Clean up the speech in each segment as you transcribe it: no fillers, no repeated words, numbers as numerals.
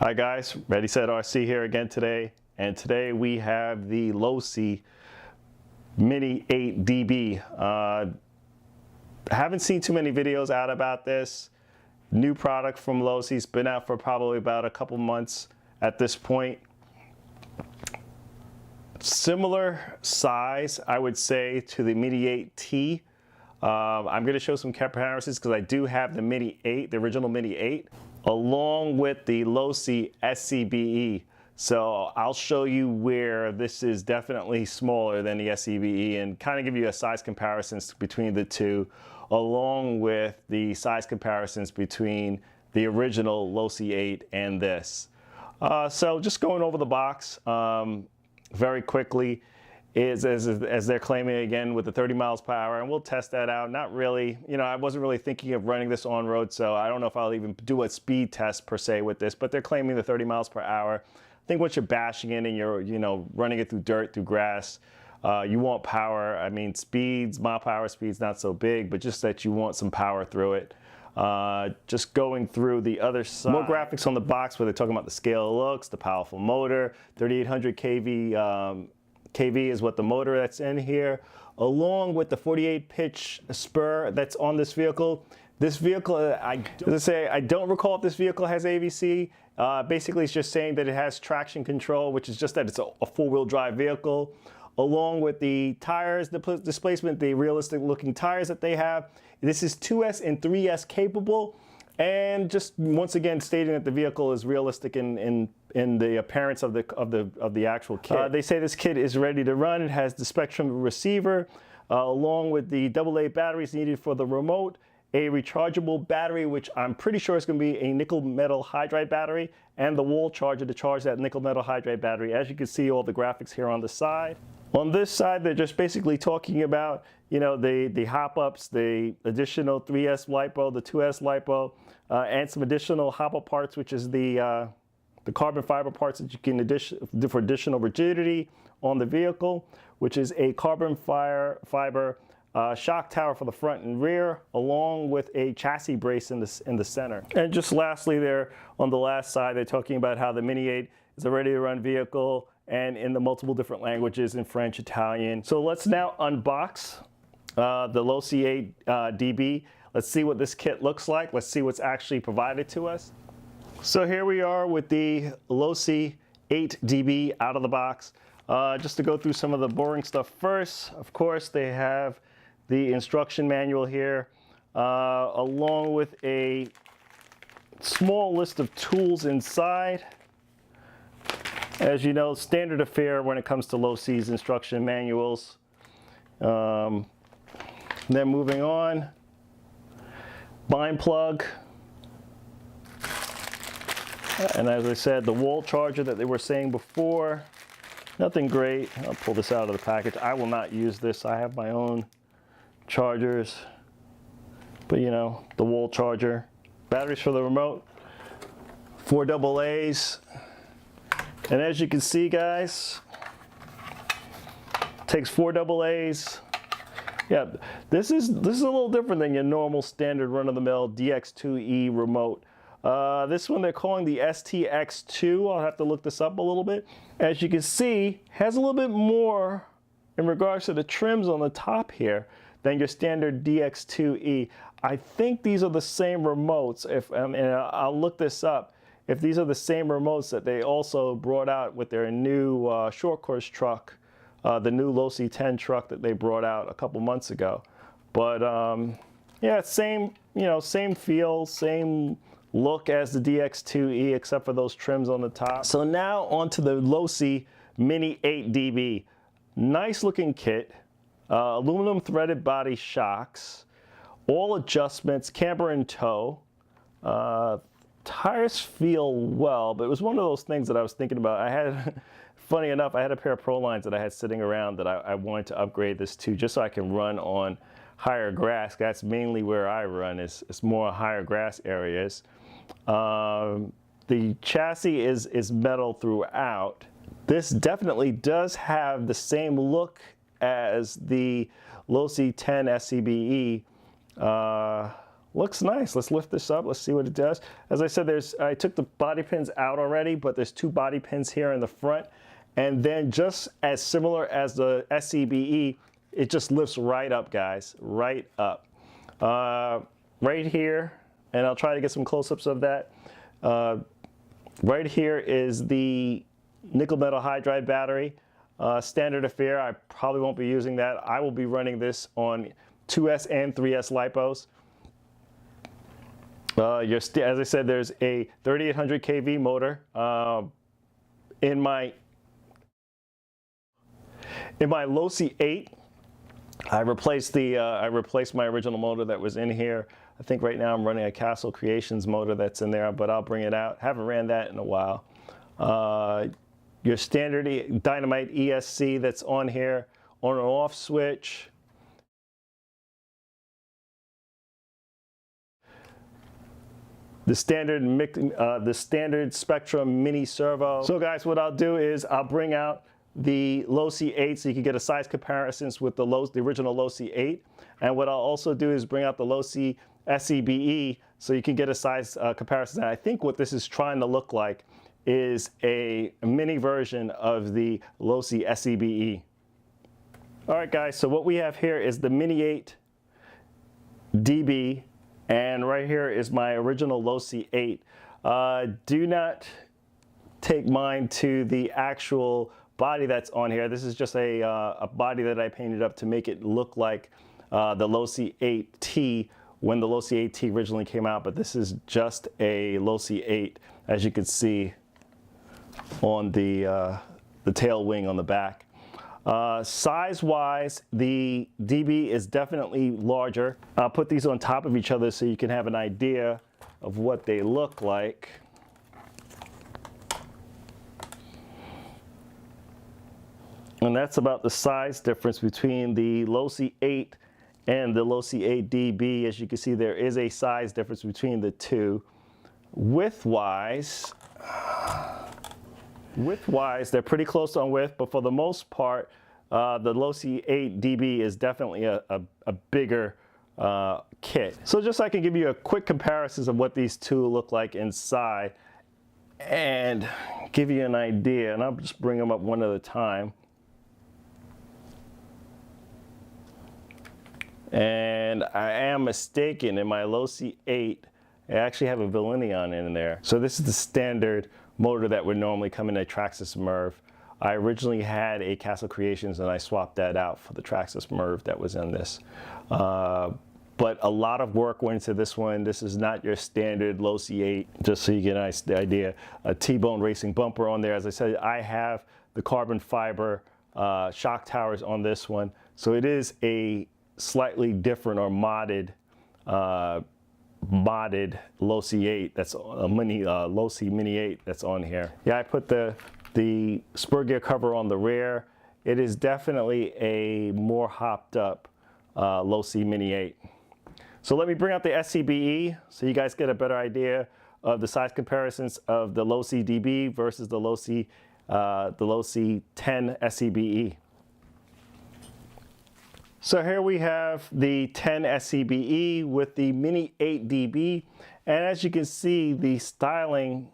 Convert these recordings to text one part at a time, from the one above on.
Hi guys, Ready Set RC here again today, and today we have the Losi Mini 8 DB. I haven't seen too many videos out about this. New product from Losi. It's been out for probably about a couple months at this point. Similar size, I would say, to the Mini 8T. I'm going to show some comparisons because I do have the Mini 8, the original Mini 8, along with the Losi SCBE. So I'll show you where this is definitely smaller than the SCBE and kind of give you a size comparisons between the two, along with the size comparisons between the original Losi 8 and this. So just going over the box very quickly. As they're claiming again with the 30 miles per hour, and we'll test that out. Not really, I wasn't really thinking of running this on road, so I don't know if I'll even do a speed test per se with this, but they're claiming the 30 miles per hour. I think once you're bashing it and you're, running it through dirt, through grass, you want power. I mean, mile per hour speed's not so big, but just that you want some power through it. Just going through the other side. More graphics on the box where they're talking about the scale it looks, the powerful motor, 3800 kV is what the motor that's in here, along with the 48 pitch spur that's on this vehicle. This vehicle, I don't recall if this vehicle has AVC. Basically, it's just saying that it has traction control, which is just that it's a four-wheel drive vehicle, along with the tires, the displacement, the realistic looking tires that they have. This is 2S and 3S capable. And just once again stating that the vehicle is realistic in the appearance of the actual kit. They say this kit is ready to run. It has the Spectrum receiver, along with the AA batteries needed for the remote, a rechargeable battery, which I'm pretty sure is going to be a nickel metal hydride battery, and the wall charger to charge that nickel metal hydride battery. As you can see, all the graphics here on the side. On this side, they're just basically talking about, the hop-ups, the additional 3S LiPo, the 2S LiPo, and some additional hop-up parts, which is the carbon fiber parts that you can for additional rigidity on the vehicle, which is a carbon fiber shock tower for the front and rear, along with a chassis brace in the center. And just lastly there, on the last side, they're talking about how the Mini 8 is a ready-to-run vehicle and in the multiple different languages, in French, Italian. So let's now unbox the Losi 8 DB. Let's see what this kit looks like. Let's see what's actually provided to us. So here we are with the Losi 8 DB out of the box. Just to go through some of the boring stuff first, of course, they have the instruction manual here, along with a small list of tools inside. As you know, standard affair when it comes to Losi's instruction manuals. Then moving on, bind plug, and as I said, the wall charger that they were saying before, nothing great. I'll pull this out of the package. I will not use this. I have my own chargers, but the wall charger, batteries for the remote, 4 AA's, and as you can see, guys, takes 4 AA's. Yeah, this is a little different than your normal standard run-of-the-mill DX2E remote. This one they're calling the STX2. I'll have to look this up a little bit. As you can see, has a little bit more in regards to the trims on the top here than your standard DX2E. I think these are the same remotes, and I'll look this up, if these are the same remotes that they also brought out with their new short course truck, the new Losi 10 truck that they brought out a couple months ago. But yeah, same feel, same look as the DX2E, except for those trims on the top. So now onto the Losi Mini 8 DB. Nice looking kit, aluminum threaded body shocks, all adjustments, camber and tow. Tires feel well, but it was one of those things that I was thinking about. Funny enough, I had a pair of Pro Lines that I had sitting around that I wanted to upgrade this to, just so I can run on higher grass. That's mainly where I run, is more higher grass areas. The chassis is metal throughout. This definitely does have the same look as the Losi 10 SCBE looks nice. Let's lift this up. Let's see what it does. As I said, I took the body pins out already, but there's 2 body pins here in the front. And then just as similar as the SCBE, it just lifts right up, guys, right up. Right here, and I'll try to get some close-ups of that. Right here is the nickel metal hydride battery. Standard affair. I probably won't be using that. I will be running this on 2S and 3S lipos. As I said, there's a 3800 kV motor in my Losi 8. I replaced my original motor that was in here. I think right now I'm running a Castle Creations motor that's in there, but I'll bring it out. Haven't ran that in a while. Your standard Dynamite ESC that's on here, on and off switch. The standard Spectrum Mini servo. So guys, what I'll do is I'll bring out the Losi 8 so you can get a size comparisons with the original Losi 8. And what I'll also do is bring out the Losi SCBE so you can get a size comparison. And I think what this is trying to look like is a mini version of the Losi SCBE. All right, guys, so what we have here is the Mini 8 DB, and right here is my original Losi 8. Do not take mine to the actual body that's on here. This is just a body that I painted up to make it look like the Losi 8T when the Losi 8T originally came out, but this is just a Losi 8, as you can see on the tail wing on the back. Size-wise, the DB is definitely larger. I'll put these on top of each other so you can have an idea of what they look like. And that's about the size difference between the Losi 8 and the Losi 8 DB. As you can see, there is a size difference between the two. Width-wise, they're pretty close on width, but for the most part, the Losi 8 DB is definitely a bigger kit. So just so I can give you a quick comparison of what these two look like inside and give you an idea, and I'll just bring them up one at a time. And I am mistaken, in my Losi 8, I actually have a Villinion in there. So this is the standard motor that would normally come in a Traxxas Merv. I originally had a Castle Creations and I swapped that out for the Traxxas Merv that was in this. But a lot of work went into this one. This is not your standard Losi 8, just so you get an idea. A T-bone racing bumper on there. As I said, I have the carbon fiber shock towers on this one. So it is a slightly different or modded Losi 8 that's a Losi Mini 8 that's on here. Yeah, I put the spur gear cover on the rear. It is definitely a more hopped up Losi Mini 8. So let me bring out the SCBE so you guys get a better idea of the size comparisons of the Losi DB versus the Losi TEN SCBE. So here we have the TEN SCBE with the Mini 8 DB, and as you can see, the styling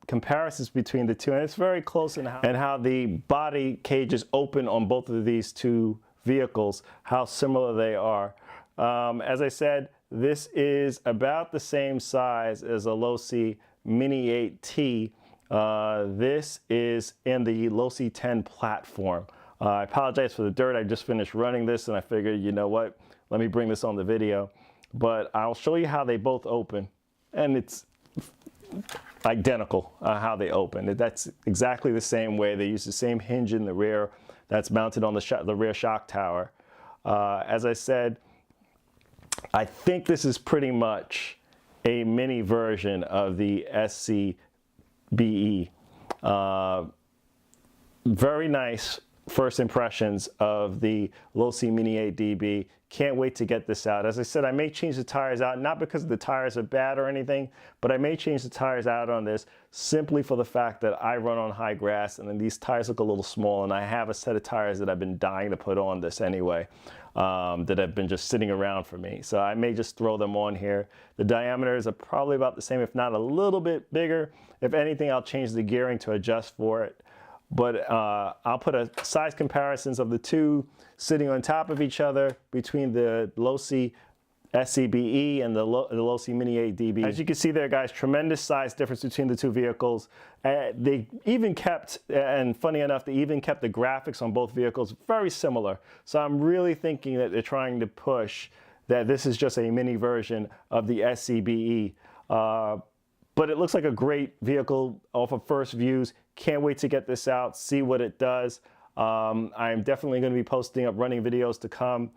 comparisons between the two, and it's very close in how the body cages open on both of these two vehicles, how similar they are. As I said, this is about the same size as a Losi Mini 8T. This is in the Losi 10 platform. I apologize for the dirt. I just finished running this and I figured, you know what, let me bring this on the video. But I'll show you how they both open, and it's identical how they open. That's exactly the same way. They use the same hinge in the rear that's mounted on the rear shock tower. As I said, I think this is pretty much a mini version of the SCBE. Very nice first impressions of the Losi Mini 8 DB. Can't wait to get this out. As I said, I may change the tires out, not because the tires are bad or anything, but I may change the tires out on this simply for the fact that I run on high grass and then these tires look a little small, and I have a set of tires that I've been dying to put on this anyway, that have been just sitting around for me. So I may just throw them on here. The diameters are probably about the same, if not a little bit bigger. If anything, I'll change the gearing to adjust for it. But I'll put a size comparisons of the two sitting on top of each other between the Losi SCBE and the Losi Mini 8 DB. As you can see there, guys, tremendous size difference between the two vehicles. They even kept, and funny enough, they even kept the graphics on both vehicles very similar. So I'm really thinking that they're trying to push that this is just a mini version of the SCBE. But it looks like a great vehicle off of first views. Can't wait to get this out, see what it does. I'm definitely going to be posting up running videos to come.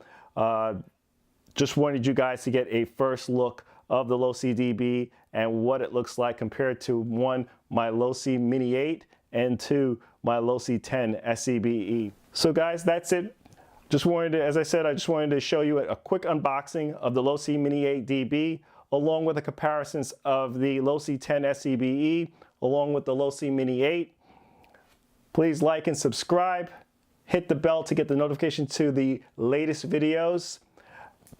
Just wanted you guys to get a first look of the Losi DB and what it looks like compared to one, my Losi Mini 8, and two, my Losi 10 SCBE. So guys, that's it. Just wanted to, as I said, I just wanted to show you a quick unboxing of the Losi Mini 8 DB, along with the comparisons of the Losi 10 SCBE, along with the Losi Mini 8. Please like and subscribe. Hit the bell to get the notification to the latest videos.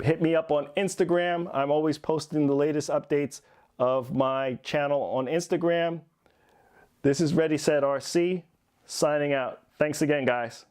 Hit me up on Instagram. I'm always posting the latest updates of my channel on Instagram. This is Ready Set RC, signing out. Thanks again, guys.